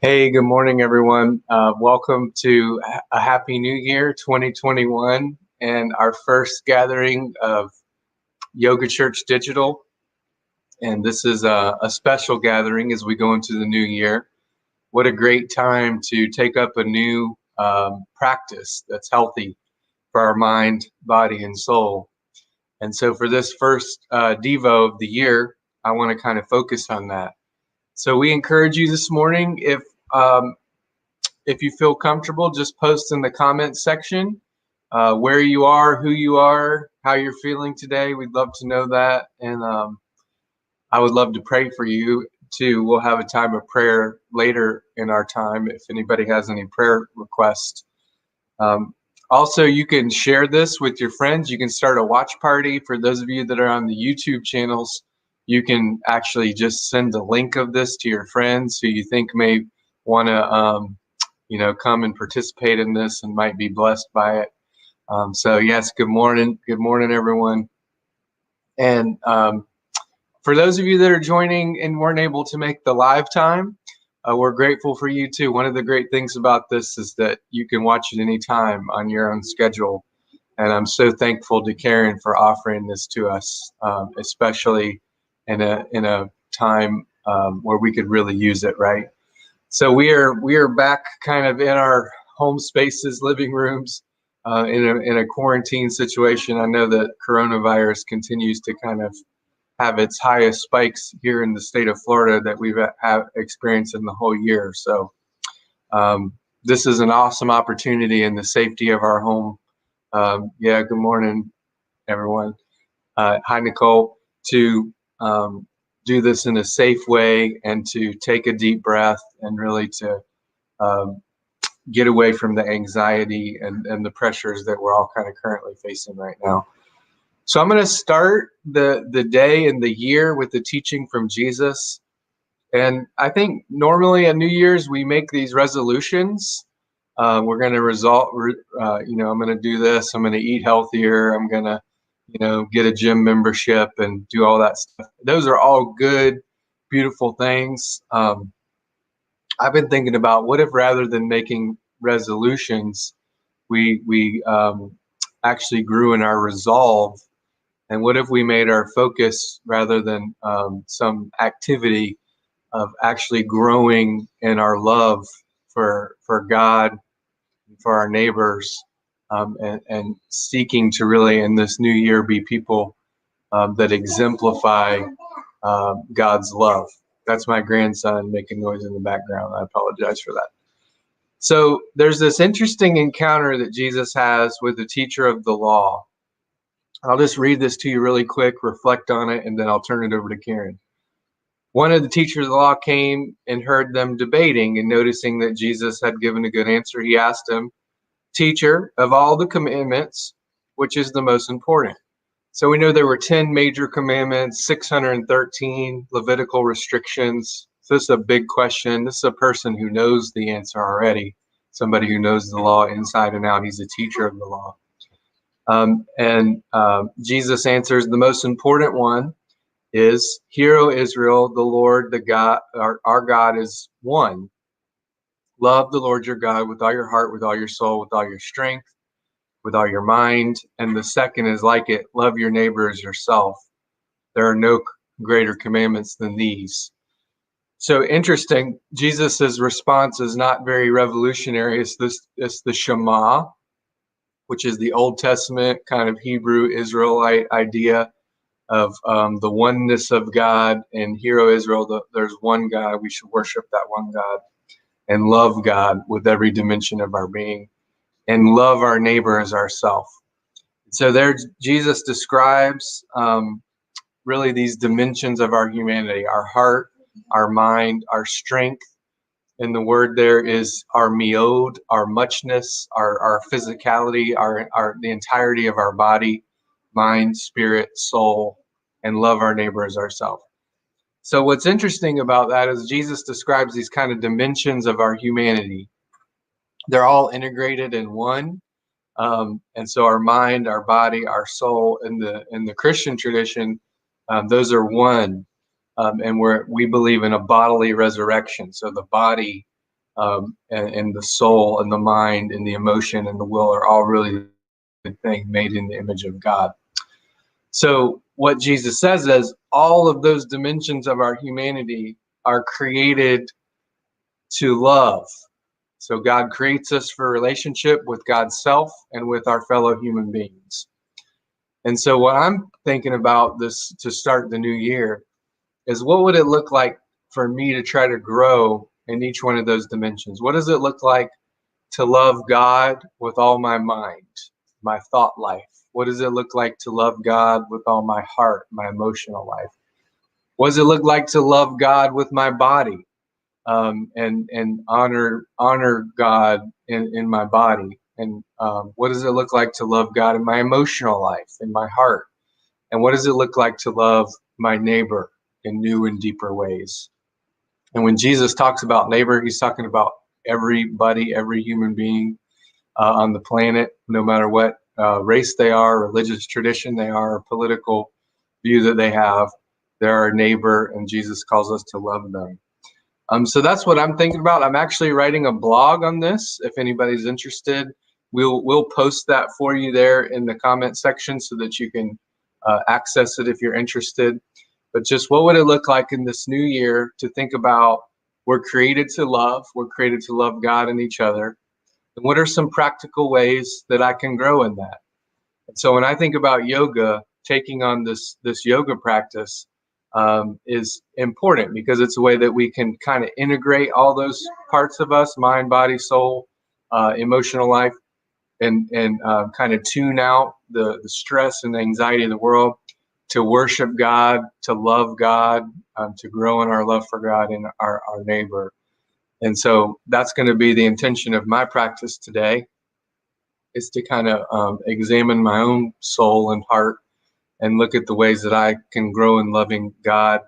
Hey, good morning, everyone. Welcome to a Happy New Year 2021 and our first gathering of Yoga Church Digital. And this is a special gathering as we go into the new year. What a great time to take up a new practice that's healthy for our mind, body, and soul. And so for this first Devo of the year, I want to kind of focus on that. So we encourage you this morning, um, if you feel comfortable, just post in the comments section where you are, who you are, how you're feeling today. We'd love to know that. And I would love to pray for you too. We'll have a time of prayer later in our time if anybody has any prayer requests. Um, Also, you can share this with your friends. You can start a watch party. For those of you that are on the YouTube channels, you can actually just send a link of this to your friends who you think may want to come and participate in this and might be blessed by it. So yes, good morning, everyone. And for those of you that are joining and weren't able to make the live time, we're grateful for you too. One of the great things about this is that you can watch it anytime on your own schedule. And I'm so thankful to Karen for offering this to us, especially in a time where we could really use it, right? So we are back kind of in our home spaces, living rooms, in a quarantine situation. I know that coronavirus continues to kind of have its highest spikes here in the state of Florida that we've have experienced in the whole year. So this is an awesome opportunity in the safety of our home. Yeah, good morning, everyone. Hi, Nicole. To do this in a safe way and to take a deep breath and really to um, get away from the anxiety and the pressures that we're all kind of currently facing right now. So I'm going to start the day and the year with the teaching from Jesus. And I think normally at New Year's we make these resolutions. We're going to I'm going to do this. I'm going to eat healthier. I'm going to, get a gym membership and do all that stuff. Those are all good, beautiful things. I've been thinking about what if rather than making resolutions, we actually grew in our resolve, and what if we made our focus rather than some activity of actually growing in our love for God, for our neighbors, and seeking to really in this new year be people that exemplify God's love. That's my grandson making noise in the background. I apologize for that. So there's this interesting encounter that Jesus has with the teacher of the law. I'll just read this to you really quick, reflect on it, and then I'll turn it over to Karen. One of the teachers of the law came and heard them debating, and noticing that Jesus had given a good answer, he asked him, "Teacher, of all the commandments, which is the most important?" So we know there were 10 major commandments, 613 Levitical restrictions. So this is a big question. This is a person who knows the answer already, somebody who knows the law inside and out. He's a teacher of the law. And Jesus answers the most important one is, "Hear, O Israel, the Lord, the God, our God is one. Love the Lord your God with all your heart, with all your soul, with all your strength, with all your mind." And the second is like it, love your neighbor as yourself. There are no greater commandments than these. So interesting, Jesus's response is not very revolutionary. It's the Shema, which is the Old Testament kind of Hebrew Israelite idea of the oneness of God. And hear, O Israel, there's one God. We should worship that one God and love God with every dimension of our being and love our neighbor as ourself. So there, Jesus describes really these dimensions of our humanity: our heart, our mind, our strength. And the word there is our miod, our muchness, our physicality, our the entirety of our body, mind, spirit, soul, and love our neighbor as ourselves. So what's interesting about that is Jesus describes these kind of dimensions of our humanity. They're all integrated in one. And so our mind, our body, our soul, in the Christian tradition, those are one. And we believe in a bodily resurrection. So the body and the soul and the mind and the emotion and the will are all really the thing made in the image of God. So what Jesus says is all of those dimensions of our humanity are created to love. So God creates us for relationship with God's self and with our fellow human beings. And so what I'm thinking about this to start the new year is what would it look like for me to try to grow in each one of those dimensions? What does it look like to love God with all my mind, my thought life? What does it look like to love God with all my heart, my emotional life? What does it look like to love God with my body, and honor God in my body? And what does it look like to love God in my emotional life, in my heart? And what does it look like to love my neighbor in new and deeper ways? And when Jesus talks about neighbor, he's talking about everybody, every human being on the planet, no matter what race they are, religious tradition they are, or political view that they have. They're our neighbor, and Jesus calls us to love them. So that's what I'm thinking about. I'm actually writing a blog on this. If anybody's interested, we'll post that for you there in the comment section so that you can access it if you're interested. But just what would it look like in this new year to think about we're created to love, we're created to love God and each other. And what are some practical ways that I can grow in that? And so when I think about yoga, taking on this yoga practice is important because it's a way that we can kind of integrate all those parts of us, mind, body, soul, emotional life, and kind of tune out the stress and the anxiety of the world to worship God, to love God, to grow in our love for God and our neighbor. And so that's going to be the intention of my practice today, is to kind of examine my own soul and heart and look at the ways that I can grow in loving God.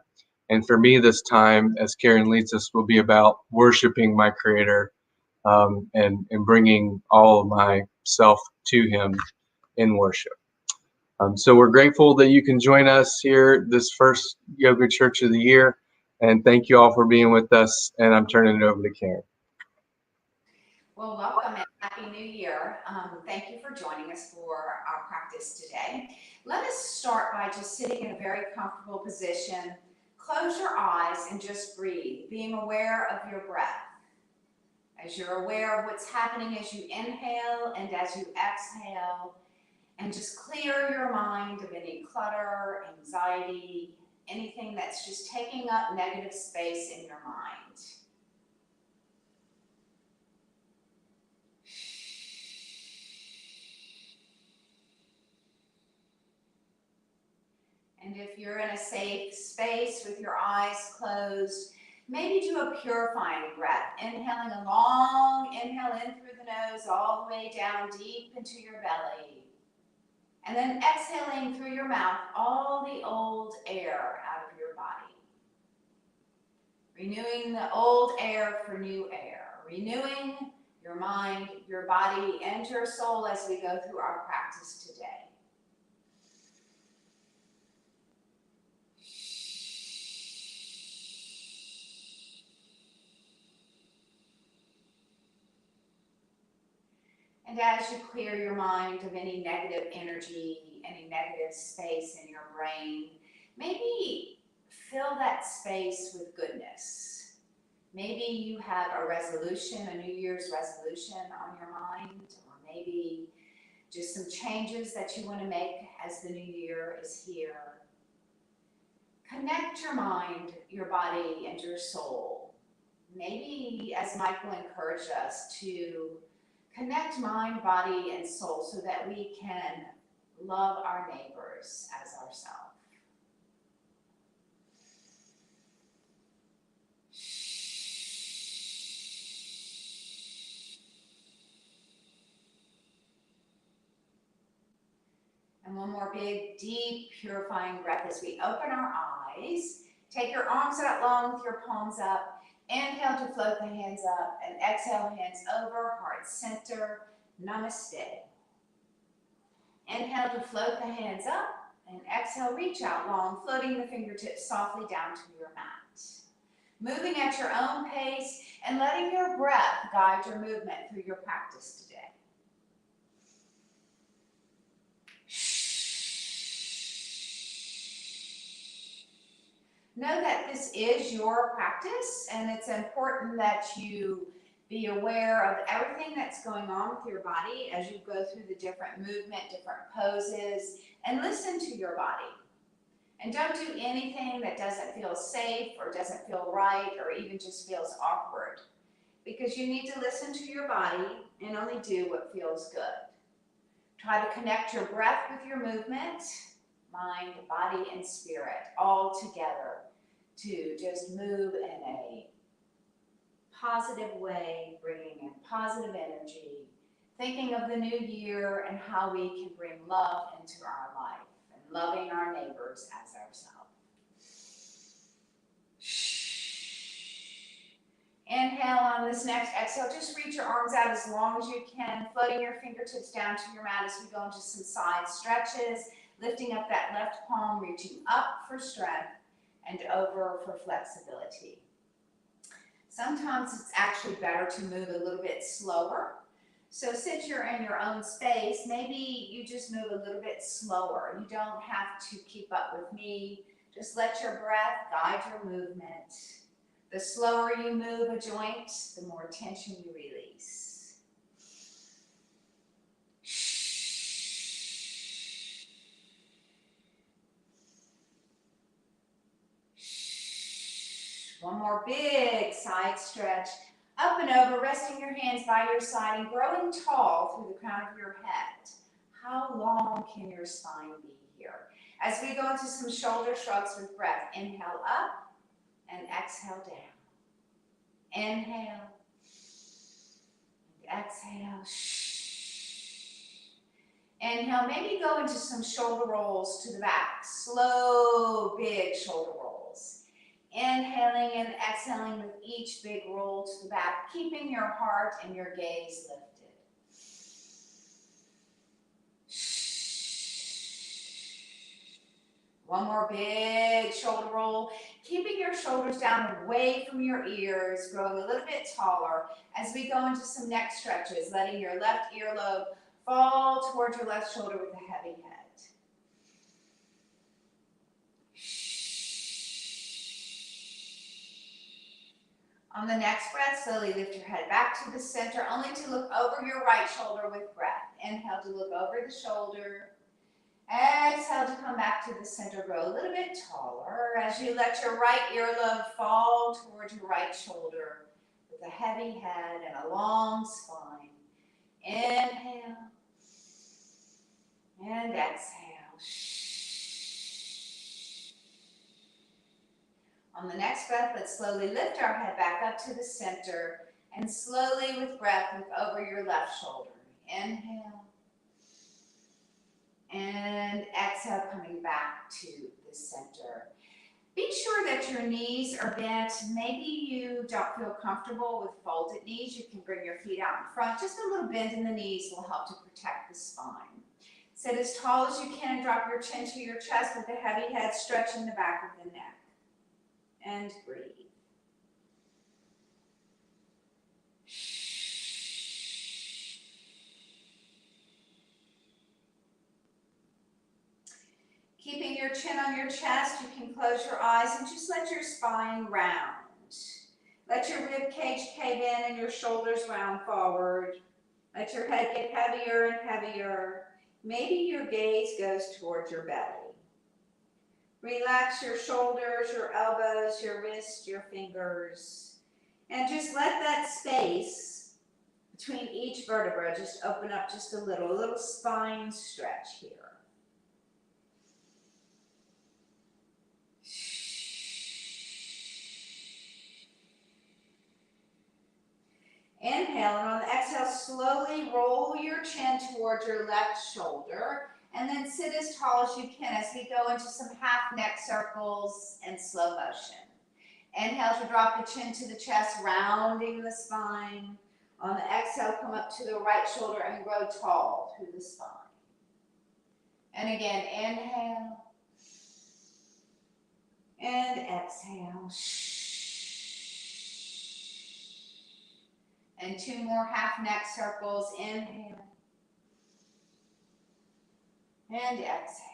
And for me, this time, as Karen leads us, will be about worshiping my Creator, and bringing all of myself to Him in worship. So we're grateful that you can join us here this first Yoga Church of the year. And thank you all for being with us. And I'm turning it over to Karen. Well, welcome and Happy New Year. Thank you for joining us for our practice today. Let us start by just sitting in a very comfortable position. Close your eyes and just breathe, being aware of your breath. As you're aware of what's happening as you inhale and as you exhale, and just clear your mind of any clutter, anxiety, anything that's just taking up negative space in your mind. And if you're in a safe space with your eyes closed, maybe do a purifying breath, inhaling a long inhale in through the nose all the way down deep into your belly. And then exhaling through your mouth all the old air out of your body. Renewing the old air for new air. Renewing your mind, your body, and your soul as we go through our practice today. And as you clear your mind of any negative energy, any negative space in your brain, maybe fill that space with goodness. Maybe you have a resolution, a New Year's resolution on your mind, or maybe just some changes that you want to make as the new year is here. Connect your mind, your body, and your soul. Maybe, as Michael encouraged us, to connect mind, body, and soul so that we can love our neighbors as ourselves. And one more big, deep, purifying breath as we open our eyes. Take your arms out long with your palms up. Inhale to float the hands up, and exhale, hands over, heart center. Namaste. Inhale to float the hands up, and exhale, reach out long, floating the fingertips softly down to your mat. moving at your own pace, and letting your breath guide your movement through your practice today. Know that this is your practice, and it's important that you be aware of everything that's going on with your body as you go through the different movement, different poses, and listen to your body. And don't do anything that doesn't feel safe or doesn't feel right or even just feels awkward, because you need to listen to your body and only do what feels good. Try to connect your breath with your movement, mind, body, and spirit all together to just move in a positive way, bringing in positive energy, thinking of the new year and how we can bring love into our life and loving our neighbors as ourselves. Inhale on this next exhale. Just reach your arms out as long as you can, floating your fingertips down to your mat as we go into some side stretches, lifting up that left palm, reaching up for strength and over for flexibility. Sometimes it's actually better to move a little bit slower. So since you're in your own space, maybe you just move a little bit slower. You don't have to keep up with me. Just let your breath guide your movement. The slower you move a joint, the more tension you release. One more big side stretch. Up and over, resting your hands by your side and growing tall through the crown of your head. How long can your spine be here? As we go into some shoulder shrugs with breath, inhale up and exhale down. Inhale and exhale. Inhale, maybe go into some shoulder rolls to the back. Slow, big shoulder rolls. Inhaling and exhaling with each big roll to the back, keeping your heart and your gaze lifted. One more big shoulder roll, keeping your shoulders down away from your ears, growing a little bit taller as we go into some neck stretches, letting your left earlobe fall towards your left shoulder with a heavy head. On the next breath, slowly lift your head back to the center, only to look over your right shoulder with breath. Inhale to look over the shoulder. Exhale to come back to the center, grow a little bit taller as you let your right earlobe fall towards your right shoulder with a heavy head and a long spine. Inhale and exhale. On the next breath, let's slowly lift our head back up to the center and slowly with breath, look over your left shoulder. Inhale and exhale, coming back to the center. Be sure that your knees are bent. Maybe you don't feel comfortable with folded knees. You can bring your feet out in front. Just a little bend in the knees will help to protect the spine. Sit as tall as you can and drop your chin to your chest with a heavy head, stretching the back of the neck. And breathe. Keeping your chin on your chest, you can close your eyes and just let your spine round. Let your rib cage cave in and your shoulders round forward. Let your head get heavier and heavier. Maybe your gaze goes towards your belly. Relax your shoulders, your elbows, your wrists, your fingers, and just let that space between each vertebra just open up just a little spine stretch here. Inhale, and on the exhale, slowly roll your chin towards your left shoulder. And then sit as tall as you can as we go into some half neck circles in slow motion. Inhale to drop the chin to the chest, rounding the spine. On the exhale, come up to the right shoulder and grow tall through the spine. And again, inhale. And exhale. And 2 more half neck circles. Inhale. And exhale.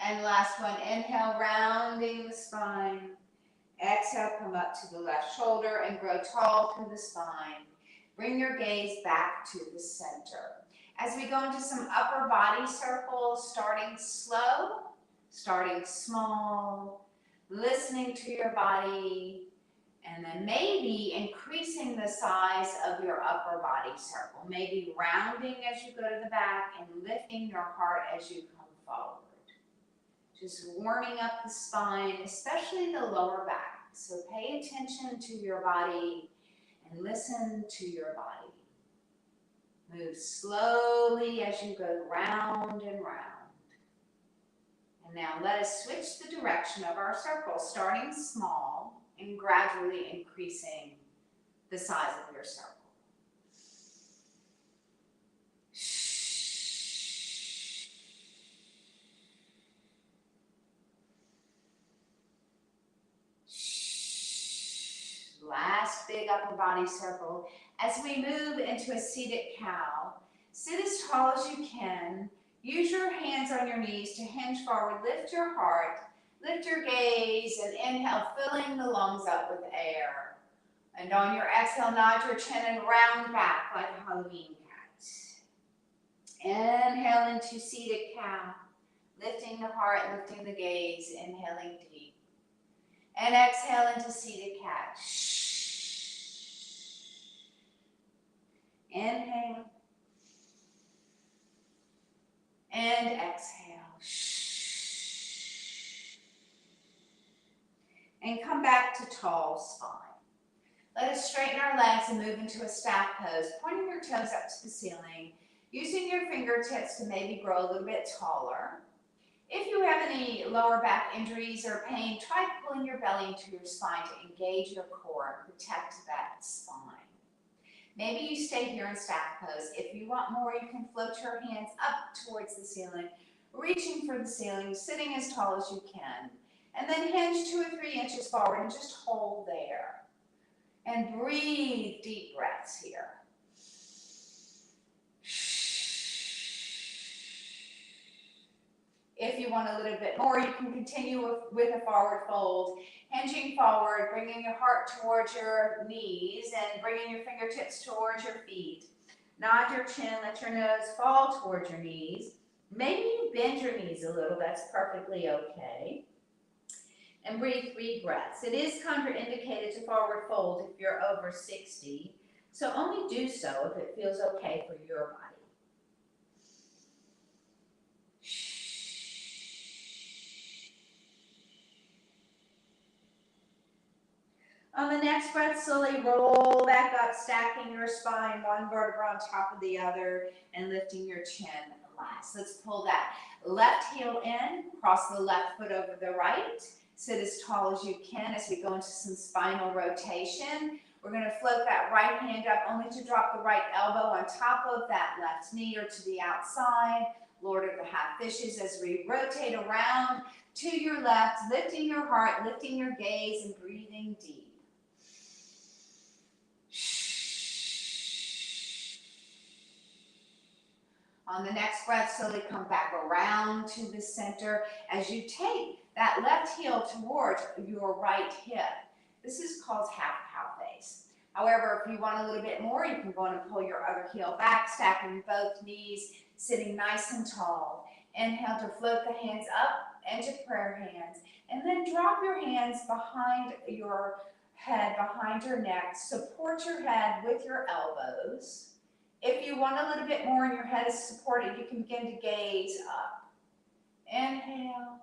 And last one, inhale, rounding the spine. Exhale, come up to the left shoulder and grow tall through the spine. Bring your gaze back to the center. As we go into some upper body circles, starting slow, starting small, listening to your body, and then maybe increasing the size of your upper body circle. Maybe rounding as you go to the back and lifting your heart as you come forward. Just warming up the spine, especially the lower back. So pay attention to your body and listen to your body. Move slowly as you go round and round. And now let us switch the direction of our circle, starting small and gradually increasing the size of your circle. Last big upper body circle. As we move into a seated cow, sit as tall as you can. Use your hands on your knees to hinge forward. Lift your heart. Lift your gaze and inhale, filling the lungs up with air. And on your exhale, nod your chin and round back like a Halloween cat. Inhale into seated cow. Lifting the heart, lifting the gaze, inhaling deep. And exhale into seated cat. Inhale. And exhale. And come back to tall spine. Let us straighten our legs and move into a staff pose, pointing your toes up to the ceiling, using your fingertips to maybe grow a little bit taller. If you have any lower back injuries or pain, try pulling your belly into your spine to engage your core and protect that spine. Maybe you stay here in staff pose. If you want more, you can float your hands up towards the ceiling, reaching for the ceiling, sitting as tall as you can. And then hinge 2 or 3 inches forward and just hold there. And breathe deep breaths here. If you want a little bit more, you can continue with a forward fold, hinging forward, bringing your heart towards your knees and bringing your fingertips towards your feet. Nod your chin, let your nose fall towards your knees. Maybe you bend your knees a little, that's perfectly okay. And breathe 3 breaths. It is contraindicated to forward fold if you're over 60, so only do so if it feels okay for your body. On the next breath, slowly roll back up, stacking your spine, one vertebra on top of the other, and lifting your chin last. Let's pull that left heel in, cross the left foot over the right. Sit as tall as you can as we go into some spinal rotation. We're going to float that right hand up only to drop the right elbow on top of that left knee or to the outside. Lord of the half fishes as we rotate around to your left, lifting your heart, lifting your gaze, and breathing deep. On the next breath, slowly come back around to the center as you take that left heel towards your right hip. This is called half cow face. However, if you want a little bit more, you can go and pull your other heel back, stacking both knees, sitting nice and tall. Inhale to float the hands up into prayer hands, and then drop your hands behind your head, behind your neck. Support your head with your elbows. If you want a little bit more and your head is supported, you can begin to gaze up. Inhale.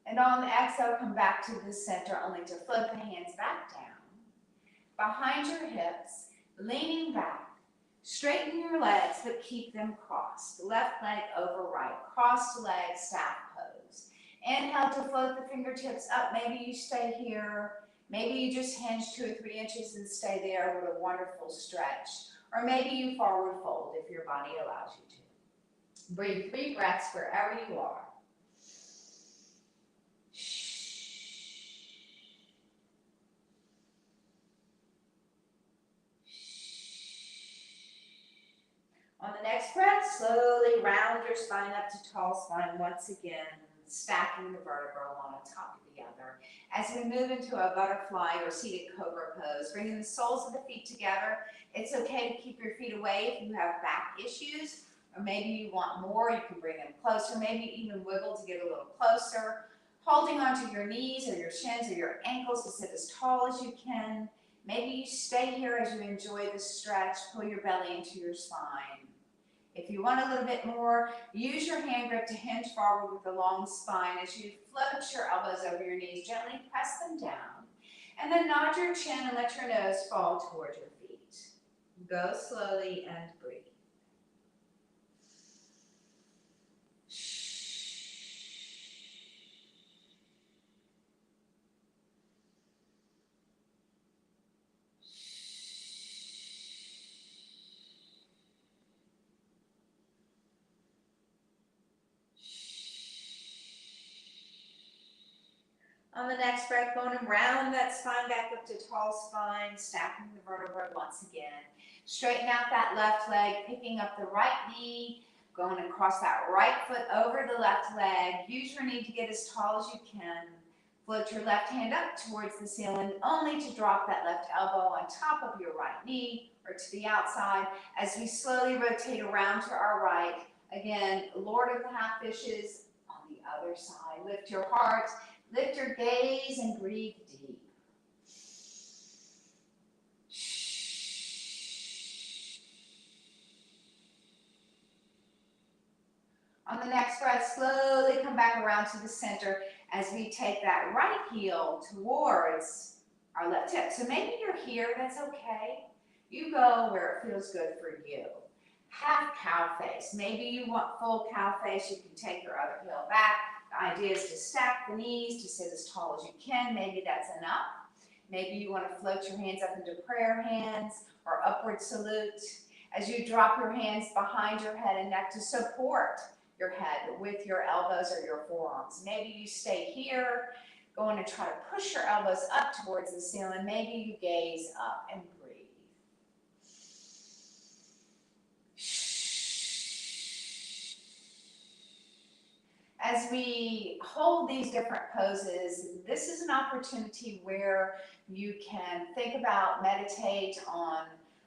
And on the exhale, come back to the center, only to float the hands back down. Behind your hips, leaning back. Straighten your legs, but keep them crossed. Left leg over right. Crossed leg, staff pose. Inhale to float the fingertips up. Maybe you stay here. Maybe you just hinge 2 or 3 inches and stay there with a wonderful stretch. Or maybe you forward fold if your body allows you to. Breathe 3 breaths wherever you are. On the next breath, slowly round your spine up to tall spine once again, stacking the vertebrae one on top of the other. As we move into a butterfly or seated cobra pose, bringing the soles of the feet together. It's okay to keep your feet away if you have back issues, or maybe you want more, you can bring them closer, maybe even wiggle to get a little closer. Holding onto your knees or your shins or your ankles to sit as tall as you can. Maybe you stay here as you enjoy the stretch, pull your belly into your spine. If you want a little bit more, use your hand grip to hinge forward with a long spine as you float your elbows over your knees, gently press them down, and then nod your chin and let your nose fall toward your feet. Go slowly and breathe. On the next breath, going to round that spine back up to tall spine, stacking the vertebrae once again. Straighten out that left leg, picking up the right knee, going across that right foot over the left leg. Use your knee to get as tall as you can. Float your left hand up towards the ceiling, only to drop that left elbow on top of your right knee or to the outside as we slowly rotate around to our right. Again, Lord of the Half Fishes on the other side. Lift your heart. Lift your gaze and breathe deep. On the next breath, slowly come back around to the center as we take that right heel towards our left hip. So maybe you're here, that's okay. You go where it feels good for you. Half cow face. Maybe you want full cow face. You can take your other heel back. The idea is to stack the knees to sit as tall as you can. Maybe that's enough. Maybe you want to float your hands up into prayer hands or upward salute as you drop your hands behind your head and neck to support your head with your elbows or your forearms. Maybe you stay here, going to try to push your elbows up towards the ceiling. Maybe you gaze up and breathe. As we hold these different poses, this is an opportunity where you can think about, meditate on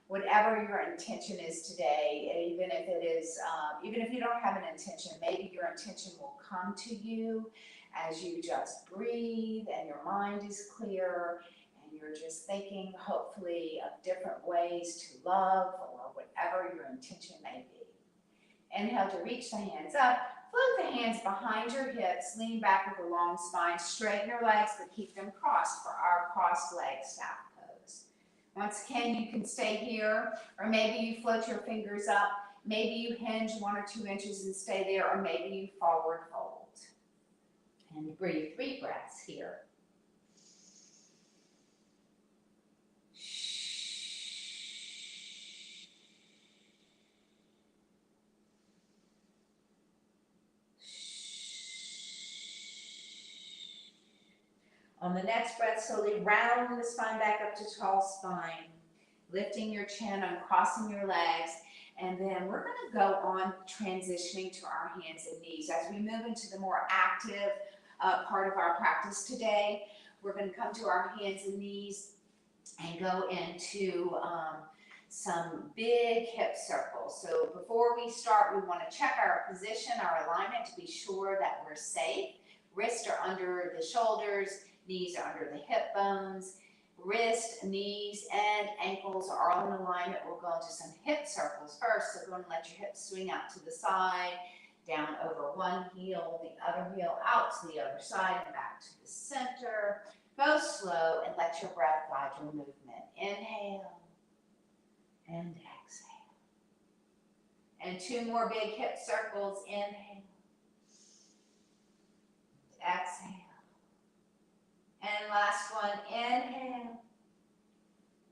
whatever your intention is today, even if it is, even if you don't have an intention, maybe your intention will come to you as you just breathe and your mind is clear and you're just thinking, hopefully, of different ways to love or whatever your intention may be. Inhale to reach the hands up. Float the hands behind your hips, lean back with a long spine, straighten your legs, but keep them crossed for our crossed leg staff pose. Once again, you can stay here, or maybe you float your fingers up, maybe you hinge 1 or 2 inches and stay there, or maybe you forward fold. And breathe 3 breaths here. On the next breath, slowly round the spine back up to tall spine, lifting your chin, uncrossing your legs, and then we're going to go on transitioning to our hands and knees. As we move into the more active part of our practice today, we're going to come to our hands and knees and go into some big hip circles. So before we start, we want to check our position, our alignment to be sure that we're safe. Wrists are under the shoulders, knees are under the hip bones. Wrist, knees, and ankles are all in alignment. We'll go into some hip circles first. So go and let your hips swing out to the side, down over one heel, the other heel out to the other side and back to the center. Go slow and let your breath guide your movement. Inhale and exhale. And 2 more big hip circles. Inhale. Exhale. And last one, inhale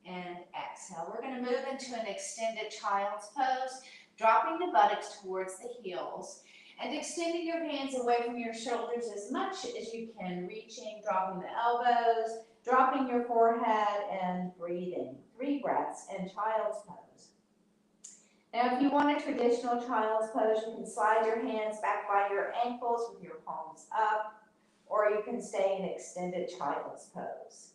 and exhale. We're going to move into an extended child's pose, dropping the buttocks towards the heels and extending your hands away from your shoulders as much as you can, reaching, dropping the elbows, dropping your forehead and breathing. 3 breaths in child's pose. Now, if you want a traditional child's pose, you can slide your hands back by your ankles with your palms up, or you can stay in extended child's pose.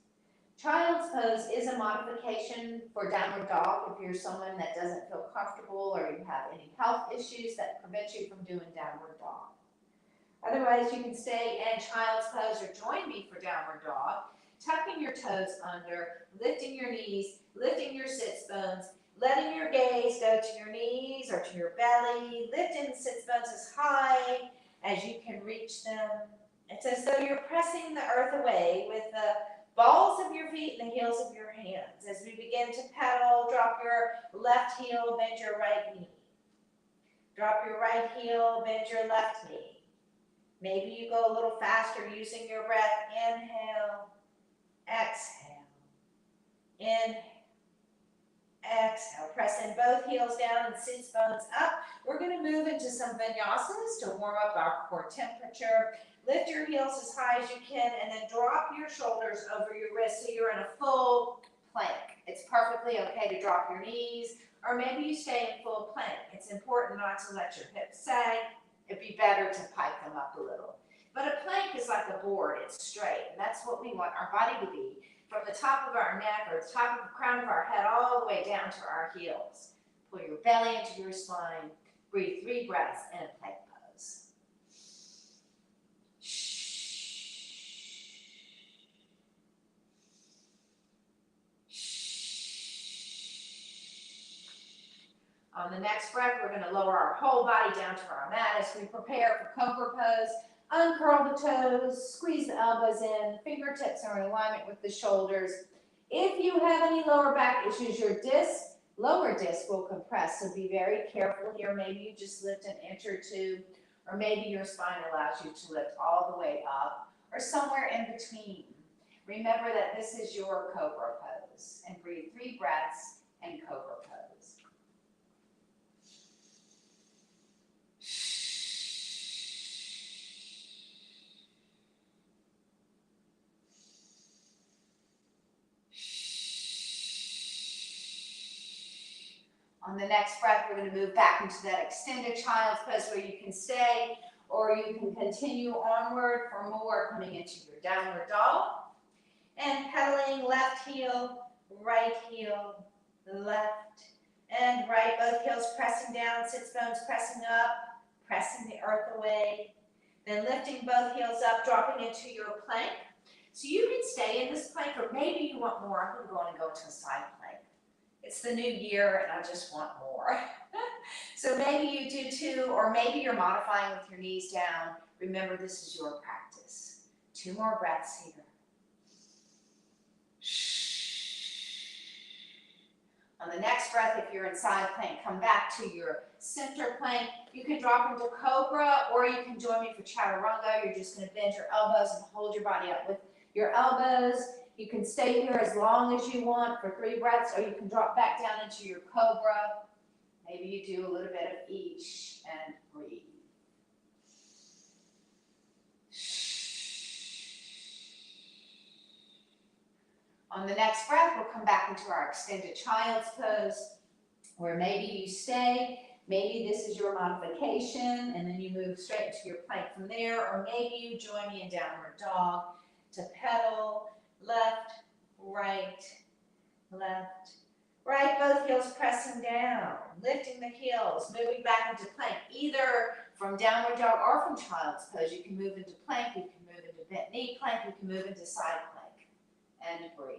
Child's pose is a modification for downward dog if you're someone that doesn't feel comfortable or you have any health issues that prevent you from doing downward dog. Otherwise, you can stay in child's pose or join me for downward dog, tucking your toes under, lifting your knees, lifting your sits bones, letting your gaze go to your knees or to your belly, lifting the sits bones as high as you can reach them. It's as though you're pressing the earth away with the balls of your feet and the heels of your hands. As we begin to pedal, drop your left heel, bend your right knee. Drop your right heel, bend your left knee. Maybe you go a little faster using your breath. Inhale, exhale, inhale, exhale. Press in both heels down and sits bones up. We're going to move into some vinyasas to warm up our core temperature. Lift your heels as high as you can and then drop your shoulders over your wrists so you're in a full plank. It's perfectly okay to drop your knees or maybe you stay in full plank. It's important not to let your hips sag. It'd be better to pike them up a little. But a plank is like a board, it's straight, and that's what we want our body to be, from the top of our neck or the top of the crown of our head all the way down to our heels. Pull your belly into your spine. Breathe 3 breaths in a plank pose. On the next breath, we're going to lower our whole body down to our mat as we prepare for cobra pose. Uncurl the toes, squeeze the elbows in, fingertips are in alignment with the shoulders. If you have any lower back issues, your lower disc will compress, so be very careful here. Maybe you just lift an inch or two, or maybe your spine allows you to lift all the way up, or somewhere in between. Remember that this is your cobra pose, and breathe 3 breaths in cobra pose. On the next breath, we're going to move back into that extended child's pose where you can stay or you can continue onward for more, coming into your downward dog. And pedaling left heel, left, and right. Both heels pressing down, sits bones pressing up, pressing the earth away. Then lifting both heels up, dropping into your plank. So you can stay in this plank, or maybe you want more. I'm going to go into a side plank. It's the new year and I just want more. So maybe you do too, or maybe you're modifying with your knees down. Remember, this is your practice. 2 more breaths here. On the next breath, if you're in side plank, come back to your center plank. You can drop into cobra or you can join me for chaturanga. You're just going to bend your elbows and hold your body up with your elbows. You can stay here as long as you want for 3 breaths, or you can drop back down into your cobra. Maybe you do a little bit of each and breathe. On the next breath, we'll come back into our extended child's pose, where maybe you stay, maybe this is your modification, and then you move straight into your plank from there, or maybe you join me in downward dog to pedal left, right, both heels pressing down, lifting the heels, moving back into plank, either from downward dog or from child's pose. You can move into plank, you can move into bent knee plank, you can move into side plank, and breathe.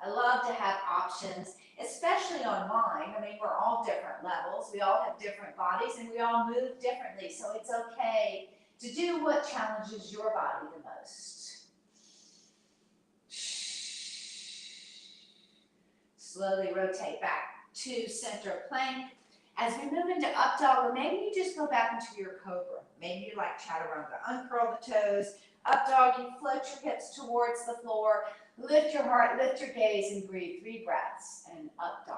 I love to have options, especially online. I mean, we're all different levels, we all have different bodies, and we all move differently, so it's okay to do what challenges your body the most. Slowly rotate back to center plank. As we move into up dog, or maybe you just go back into your cobra. Maybe you like chaturanga. Uncurl the toes. Up dog, you float your hips towards the floor. Lift your heart, lift your gaze, and breathe 3 breaths. And up dog.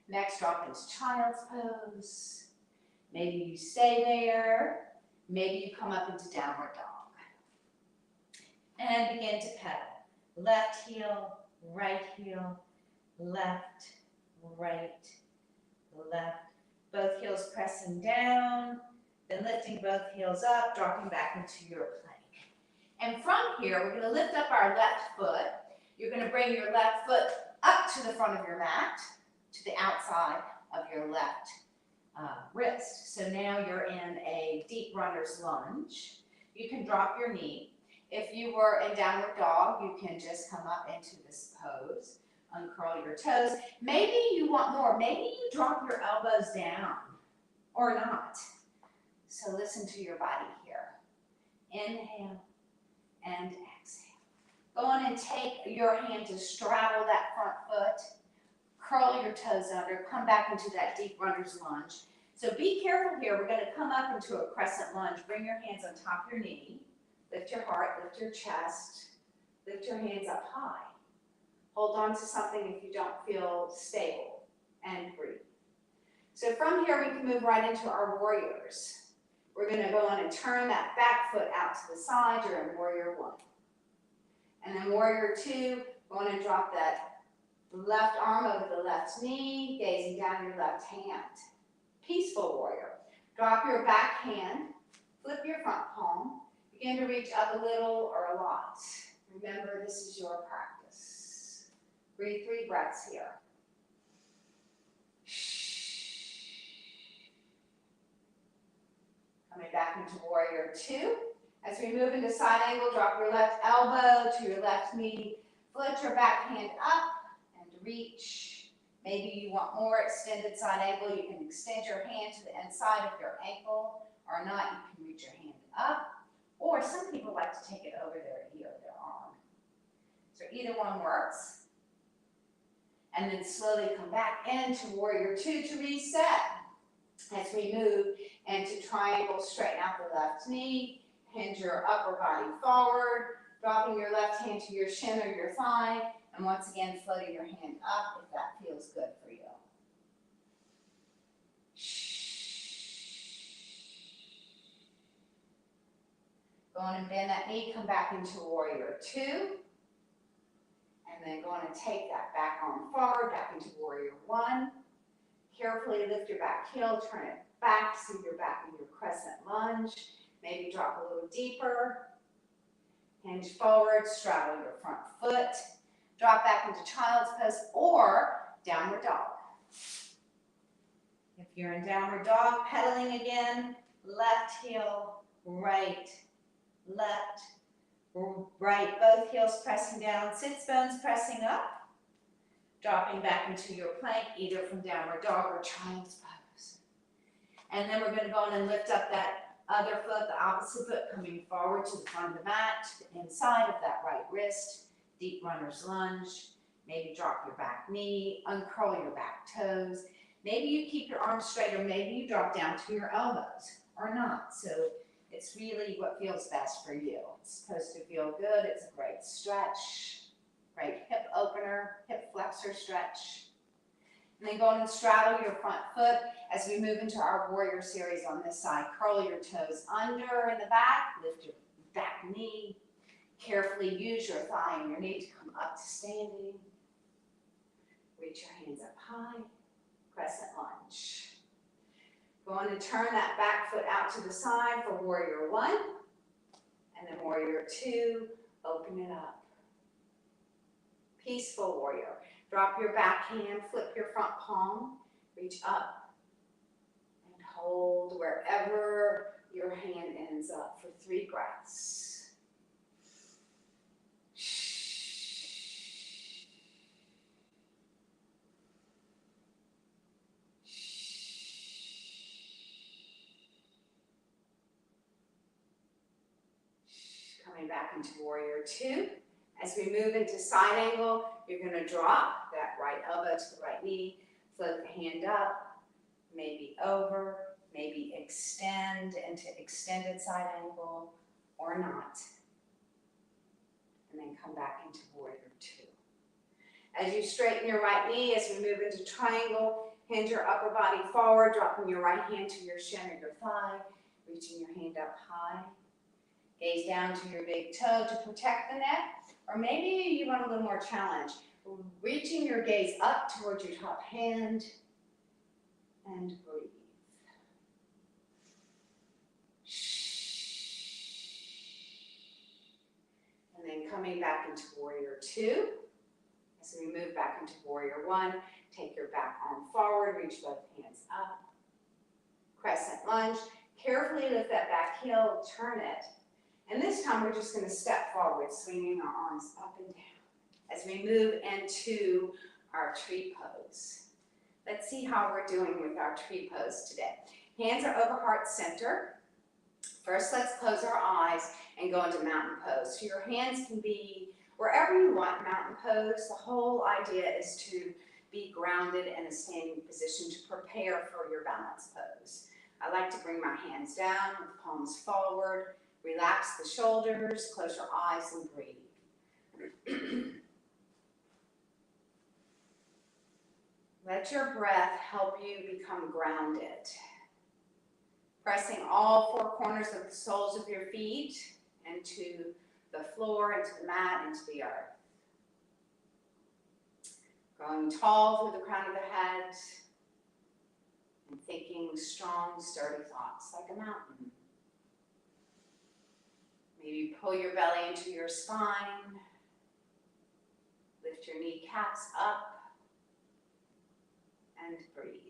Next, drop into child's pose. Maybe you stay there. Maybe you come up into downward dog. And begin to pedal. Left heel, right heel, left, right, left. Both heels pressing down, then lifting both heels up, dropping back into your plank. And from here, we're going to lift up our left foot. You're going to bring your left foot up to the front of your mat, to the outside of your left wrist. So now you're in a deep runner's lunge. You can drop your knee. If you were in downward dog, you can just come up into this pose, uncurl your toes. Maybe you want more. Maybe you drop your elbows down or not. So listen to your body here. Inhale and exhale. Go on and take your hand to straddle that front foot. Curl your toes under. Come back into that deep runner's lunge. So be careful here. We're going to come up into a crescent lunge. Bring your hands on top of your knee. Lift your heart, lift your chest, lift your hands up high. Hold on to something if you don't feel stable, and breathe. So from here, we can move right into our warriors. We're going to go on and turn that back foot out to the side. You're in warrior 1. And then warrior 2, go on and drop that left arm over the left knee, gazing down your left hand. Peaceful warrior. Drop your back hand, flip your front palm. Begin to reach up a little or a lot. Remember, this is your practice. Breathe 3 breaths here. Coming back into warrior 2. As we move into side angle, drop your left elbow to your left knee. Float your back hand up and reach. Maybe you want more extended side angle. You can extend your hand to the inside of your ankle, or not, you can reach your hand up. Or some people like to take it over their ear, their arm. So either one works. And then slowly come back into warrior 2 to reset. As we move into triangle, straighten out the left knee, hinge your upper body forward, dropping your left hand to your shin or your thigh, and once again floating your hand up if that feels good for you. Go on and bend that knee, come back into warrior 2. And then go on and take that back arm forward, back into warrior 1. Carefully lift your back heel, turn it back so you're back in your crescent lunge. Maybe drop a little deeper. Hinge forward, straddle your front foot. Drop back into child's pose or downward dog. If you're in downward dog, pedaling again, left heel, right, left, right, both heels pressing down, sits bones pressing up, dropping back into your plank, either from downward dog or child's pose. And then we're going to go on and lift up that other foot, the opposite foot, coming forward to the front of the mat, to the inside of that right wrist, deep runner's lunge. Maybe drop your back knee, uncurl your back toes. Maybe you keep your arms straight, or maybe you drop down to your elbows, or not. So it's really what feels best for you. It's supposed to feel good. It's a great stretch, great hip opener, hip flexor stretch. And then go on and straddle your front foot as we move into our warrior series on this side. Curl your toes under in the back, lift your back knee. Carefully use your thigh and your knee to come up to standing. Reach your hands up high, crescent lunge. Go on and turn that back foot out to the side for warrior 1. And then warrior 2, open it up. Peaceful warrior. Drop your back hand, flip your front palm, reach up, and hold wherever your hand ends up for 3 breaths. Coming back into warrior 2. As we move into side angle, you're going to drop that right elbow to the right knee, float the hand up, maybe over, maybe extend into extended side angle, or not. And then come back into warrior 2. As you straighten your right knee, as we move into triangle, hinge your upper body forward, dropping your right hand to your shin or your thigh. reaching your hand up high. Gaze down to your big toe to protect the neck, or maybe you want a little more challenge. Reaching your gaze up towards your top hand, and breathe. And then coming back into warrior two. As we move back into warrior one, take your back arm forward, reach both hands up. Crescent lunge. Carefully lift that back heel, turn it. And this time we're just going to step forward, swinging our arms up and down as we move into our tree pose. Let's see how we're doing with our tree pose today. Hands are over heart center. First, let's close our eyes and go into mountain pose. So your hands can be wherever you want, mountain pose. The whole idea is to be grounded in a standing position to prepare for your balance pose. I like to bring my hands down with palms forward. Relax the shoulders, close your eyes, and breathe. Let your breath help you become grounded. Pressing all four corners of the soles of your feet into the floor, into the mat, into the earth. Growing tall through the crown of the head and thinking strong, sturdy thoughts like a mountain. Maybe pull your belly into your spine. Lift your kneecaps up and breathe.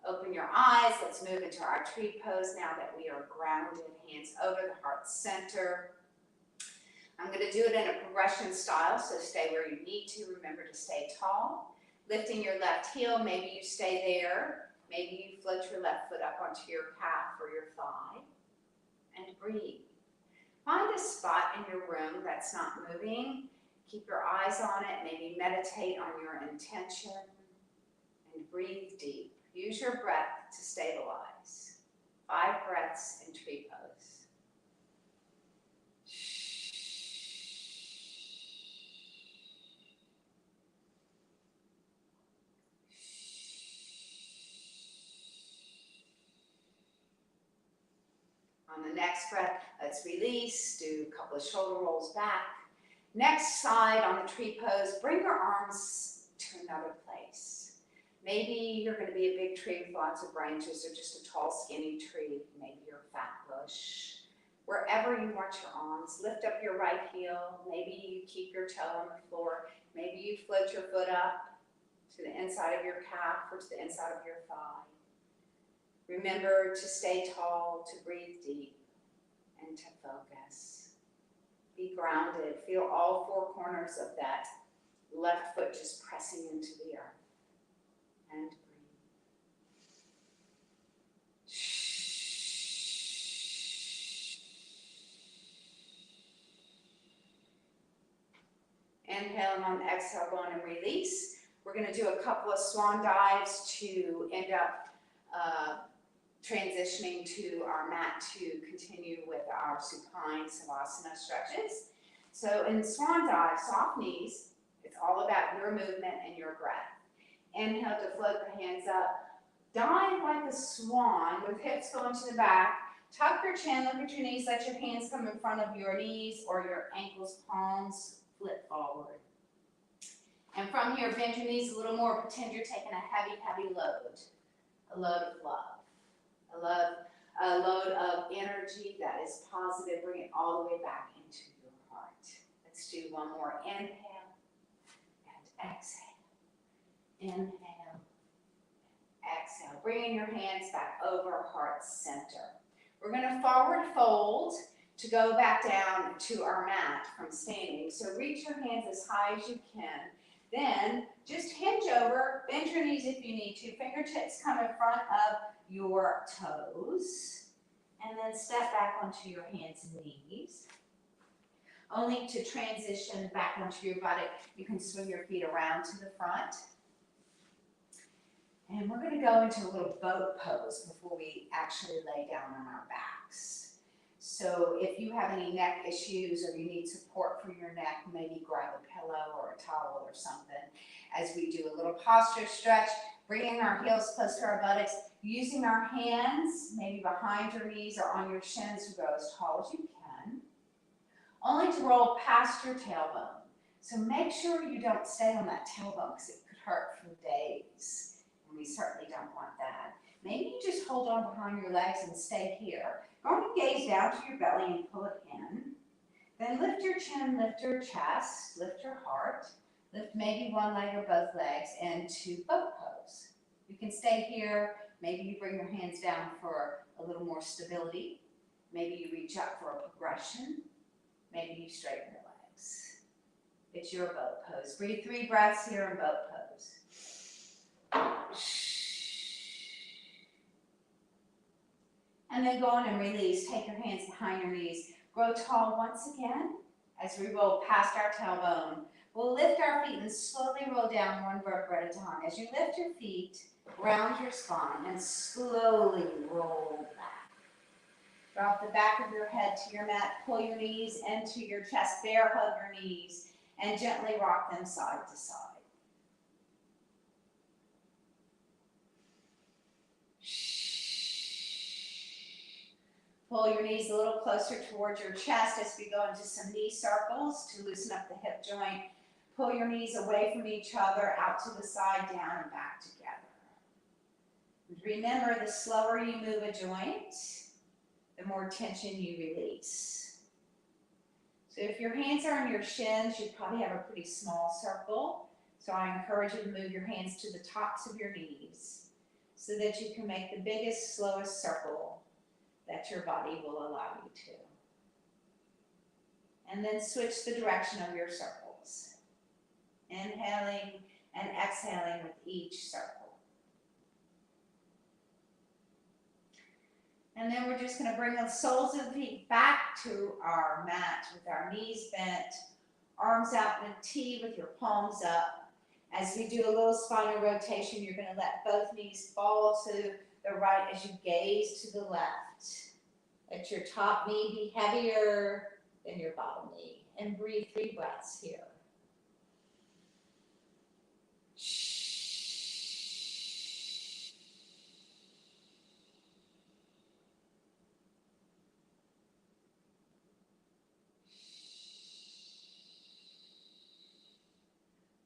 Open your eyes. Let's move into our tree pose now that we are grounded. Hands over the heart center. I'm going to do it in a progression style, so stay where you need to. Remember to stay tall. Lifting your left heel, maybe you stay there. Maybe you float your left foot up onto your calf or your thigh. And breathe. Find a spot in your room that's not moving. Keep your eyes on it. Maybe meditate on your intention. And breathe deep. Use your breath to stabilize. 5 breaths in tree pose. On the next breath, let's release. Do a couple of shoulder rolls back. Next side on the tree pose, bring your arms to another place. Maybe you're going to be a big tree with lots of branches, or just a tall, skinny tree. Maybe you're a fat bush. Wherever you want your arms, lift up your right heel. Maybe you keep your toe on the floor. Maybe you float your foot up to the inside of your calf or to the inside of your thigh. Remember to stay tall, to breathe deep, and to focus. Be grounded. Feel all 4 corners of that left foot just pressing into the earth. And breathe. Inhale, and on the exhale, go on and release. We're going to do a couple of swan dives to end up transitioning to our mat to continue with our supine savasana stretches. So in swan dive, soft knees, it's all about your movement and your breath. Inhale to float the hands up. Dive like a swan with hips going to the back. Tuck your chin, look at your knees, let your hands come in front of your knees or your ankles, palms, flip forward. And from here, bend your knees a little more. Pretend you're taking a heavy, heavy load. A load of love. A load of energy that is positive. Bring it all the way back into your heart. Let's do one more. Inhale and exhale. Inhale, exhale. Bringing your hands back over heart center. We're going to forward fold to go back down to our mat from standing. So reach your hands as high as you can. Then just hinge over, bend your knees if you need to. Fingertips come in front of your toes. And then step back onto your hands and knees. Only to transition back onto your body, you can swing your feet around to the front. And we're going to go into a little boat pose before we actually lay down on our backs. So if you have any neck issues or you need support for your neck, maybe grab a pillow or a towel or something as we do a little posture stretch, bringing our heels close to our buttocks, using our hands maybe behind your knees or on your shins to go as tall as you can, only to roll past your tailbone. So make sure you don't stay on that tailbone because it could hurt for days, and we certainly don't want that. Maybe you just hold on behind your legs and stay here. Go ahead and gaze down to your belly and pull it in. Then lift your chin, lift your chest, lift your heart. Lift maybe one leg or both legs into boat pose. You can stay here. Maybe you bring your hands down for a little more stability. Maybe you reach up for a progression. Maybe you straighten your legs. It's your boat pose. Breathe 3 breaths here in boat pose. And then go on and release. Take your hands behind your knees. Grow tall once again as we roll past our tailbone. We'll lift our feet and slowly roll down one vertebra at a time. As you lift your feet, round your spine and slowly roll back. Drop the back of your head to your mat. Pull your knees into your chest. Bear hug your knees and gently rock them side to side. Pull your knees a little closer towards your chest as we go into some knee circles to loosen up the hip joint. Pull your knees away from each other, out to the side, down, and back together. Remember, the slower you move a joint, the more tension you release. So if your hands are on your shins, you probably have a pretty small circle. So I encourage you to move your hands to the tops of your knees so that you can make the biggest, slowest circle that your body will allow you to. And then switch the direction of your circles. Inhaling and exhaling with each circle. And then we're just going to bring the soles of the feet back to our mat with our knees bent, arms out in a T with your palms up. As we do a little spinal rotation, you're going to let both knees fall to the right as you gaze to the left. Let your top knee be heavier than your bottom knee. And breathe 3 breaths here.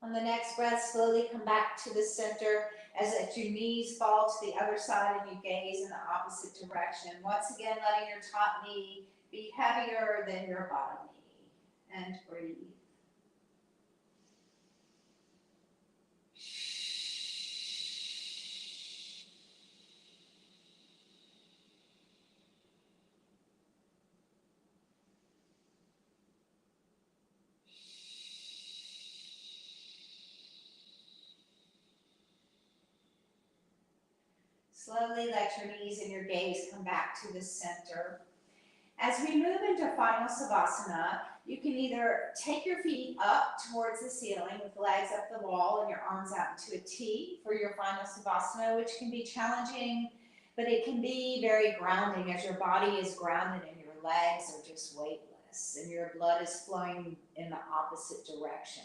On the next breath, slowly come back to the center as your knees fall to the other side and you gaze in the opposite direction. Once again, letting your top knee be heavier than your bottom knee. And breathe. Slowly let your knees and your gaze come back to the center. As we move into Final Savasana, you can either take your feet up towards the ceiling with the legs up the wall and your arms out into a T for your Final Savasana, which can be challenging, but it can be very grounding as your body is grounded and your legs are just weightless and your blood is flowing in the opposite direction.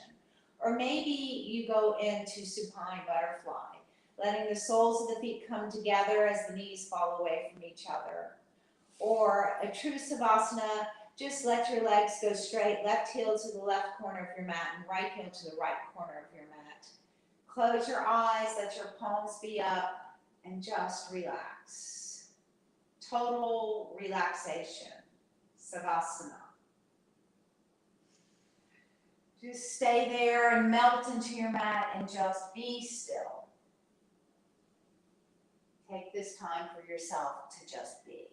Or maybe you go into Supine Butterfly, letting the soles of the feet come together as the knees fall away from each other. Or a true Savasana, just let your legs go straight, left heel to the left corner of your mat and right heel to the right corner of your mat. Close your eyes, let your palms be up, and just relax. Total relaxation, Savasana. Just stay there and melt into your mat and just be still. Take this time for yourself to just be.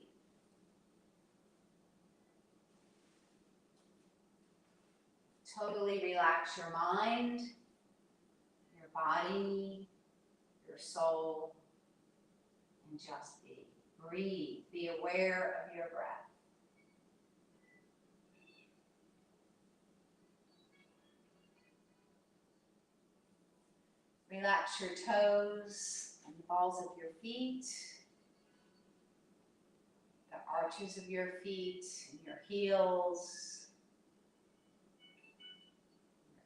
Totally relax your mind, your body, your soul, and just be. Breathe. Be aware of your breath. Relax your toes and the balls of your feet, the arches of your feet and your heels,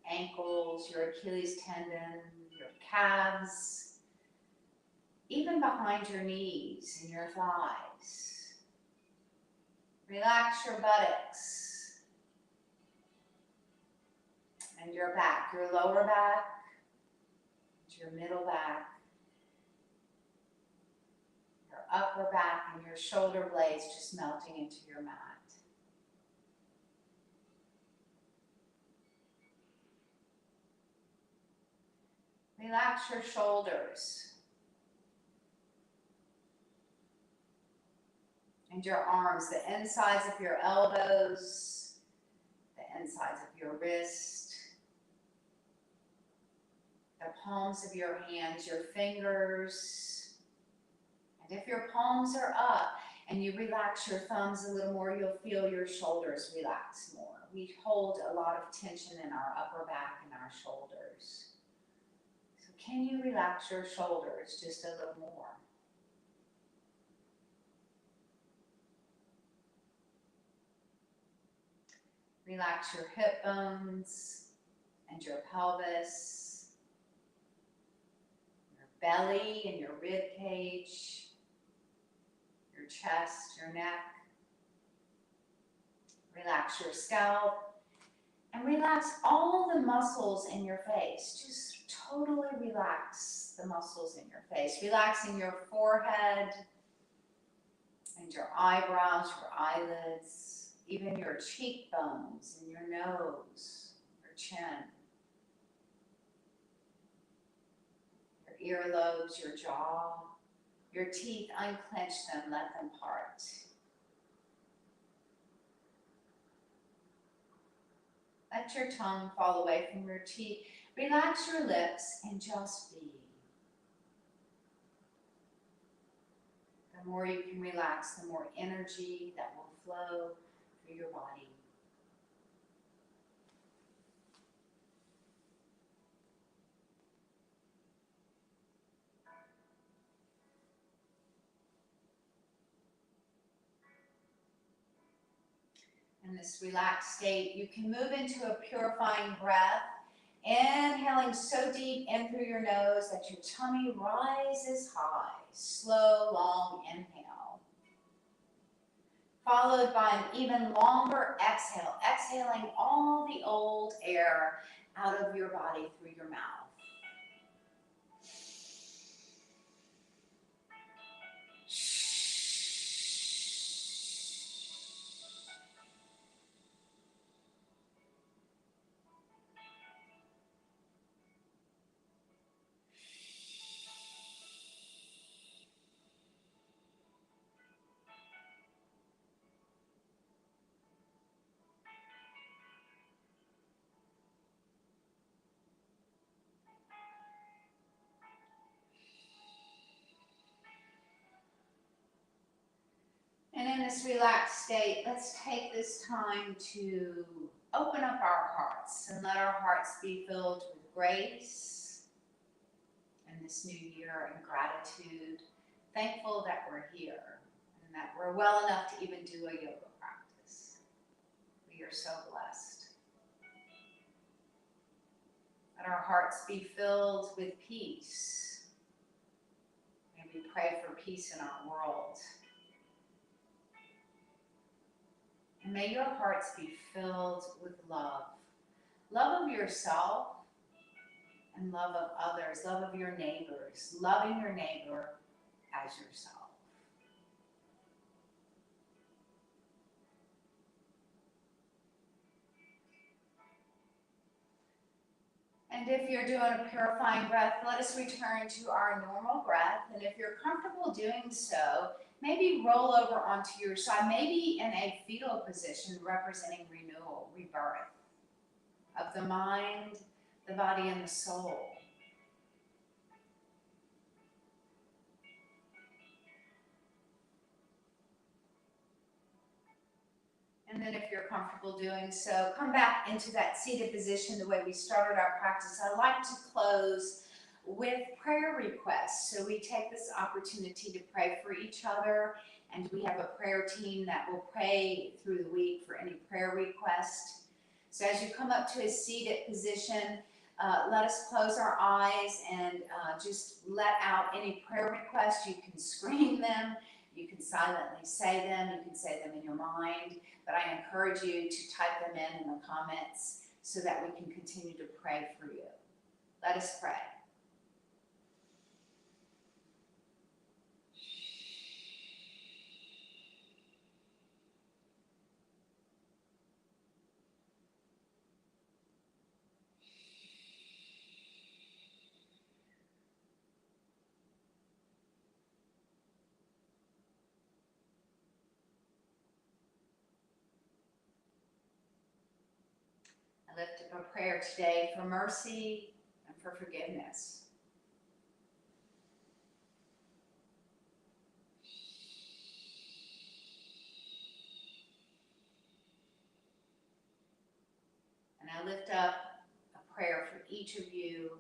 your ankles, your Achilles tendon, your calves, even behind your knees and your thighs. Relax your buttocks and your back, your lower back, your middle back, your upper back, and your shoulder blades just melting into your mat. Relax your shoulders and your arms, the insides of your elbows, the insides of your wrist, the palms of your hands, your fingers. And if your palms are up and you relax your thumbs a little more, you'll feel your shoulders relax more. We hold a lot of tension in our upper back and our shoulders. So can you relax your shoulders just a little more? Relax your hip bones and your pelvis, your belly and your rib cage, your chest, your neck. Relax your scalp and relax all the muscles in your face. Just totally relax the muscles in your face. Relaxing your forehead and your eyebrows, your eyelids, even your cheekbones and your nose, your chin, your earlobes, your jaw, your teeth. Unclench them, let them part. Let your tongue fall away from your teeth. Relax your lips and just be. The more you can relax, the more energy that will flow through your body. In this relaxed state, you can move into a purifying breath, inhaling so deep in through your nose that your tummy rises high. Slow, long inhale, followed by an even longer exhale, exhaling all the old air out of your body through your mouth. And in this relaxed state, let's take this time to open up our hearts and let our hearts be filled with grace in this new year and gratitude. Thankful that we're here and that we're well enough to even do a yoga practice. We are so blessed. Let our hearts be filled with peace. May we pray for peace in our world. And may your hearts be filled with love. Love of yourself and love of others. Love of your neighbors. Loving your neighbor as yourself. And if you're doing a purifying breath, let us return to our normal breath. And if you're comfortable doing so, maybe roll over onto your side, maybe in a fetal position representing renewal, rebirth of the mind, the body, and the soul. And then if you're comfortable doing so, come back into that seated position the way we started our practice. I like to close with prayer requests. So we take this opportunity to pray for each other And we have a prayer team that will pray through the week for any prayer request. So as you come up to a seated position, let us close our eyes and just let out any prayer requests. You can scream them, you can silently say them, you can say them in your mind, but I encourage you to type them in the comments so that we can continue to pray for you. Let us pray. I lift up a prayer today for mercy and for forgiveness. And I lift up a prayer for each of you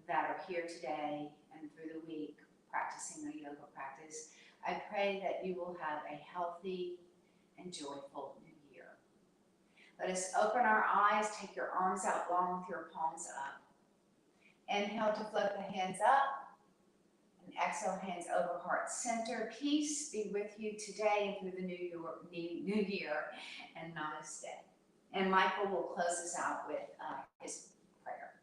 that are here today and through the week practicing the yoga practice. I pray that you will have a healthy and joyful new year. Let us open our eyes, take your arms out long with your palms up. Inhale to float the hands up, and exhale, hands over heart center. Peace be with you today and through the new year, and namaste. And Michael will close us out with his prayer.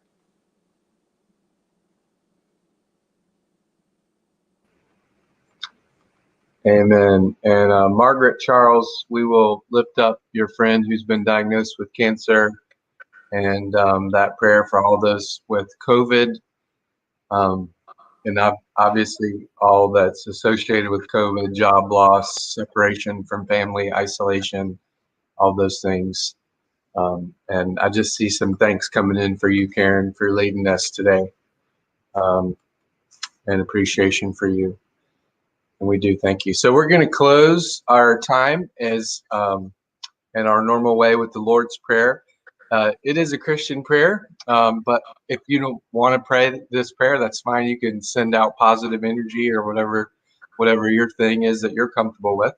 Amen. And Margaret Charles, we will lift up your friend who's been diagnosed with cancer, and that prayer for all those with COVID, and obviously all that's associated with COVID, job loss, separation from family, isolation, all those things. And I just see some thanks coming in for you, Karen, for leading us today, and appreciation for you. And we do thank you. So we're going to close our time as in our normal way with the Lord's Prayer. It is a Christian prayer, but if you don't want to pray this prayer, that's fine. You can send out positive energy or whatever your thing is that you're comfortable with.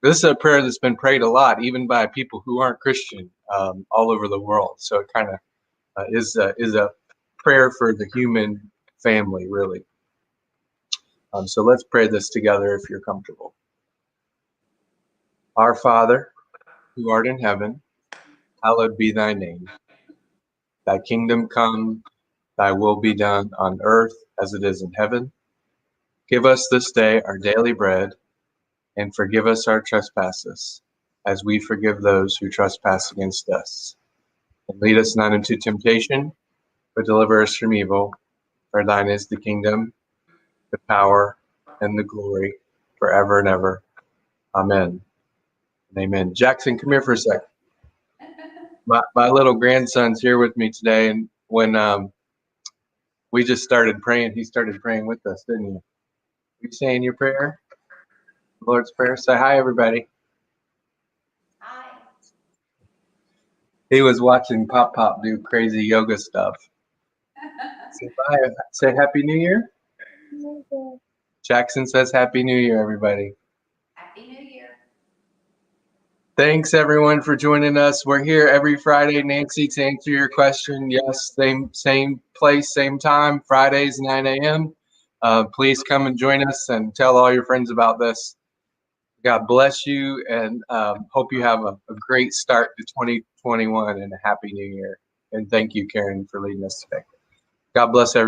This is a prayer that's been prayed a lot, even by people who aren't Christian, all over the world. So it kind of is a prayer for the human family, really. So let's pray this together if you're comfortable. Our Father, who art in heaven, hallowed be thy name. Thy kingdom come, thy will be done on earth as it is in heaven. Give us this day our daily bread, and forgive us our trespasses, as we forgive those who trespass against us. And lead us not into temptation, but deliver us from evil. For thine is the kingdom, the power, and the glory, forever and ever. Amen. And amen. Jackson, come here for a sec. My little grandson's here with me today, and when we just started praying, he started praying with us, didn't you? You saying your prayer? Lord's Prayer. Say hi, everybody. Hi. He was watching Pop do crazy yoga stuff. Say bye. Say Happy New Year. Jackson says Happy New Year, everybody. Happy New Year. Thanks, everyone, for joining us. We're here every Friday, Nancy, to answer your question. Yes, same place, same time, Fridays, 9 a.m. Please come and join us and tell all your friends about this. God bless you, and hope you have a great start to 2021 and a Happy New Year. And thank you, Karen, for leading us today. God bless everyone.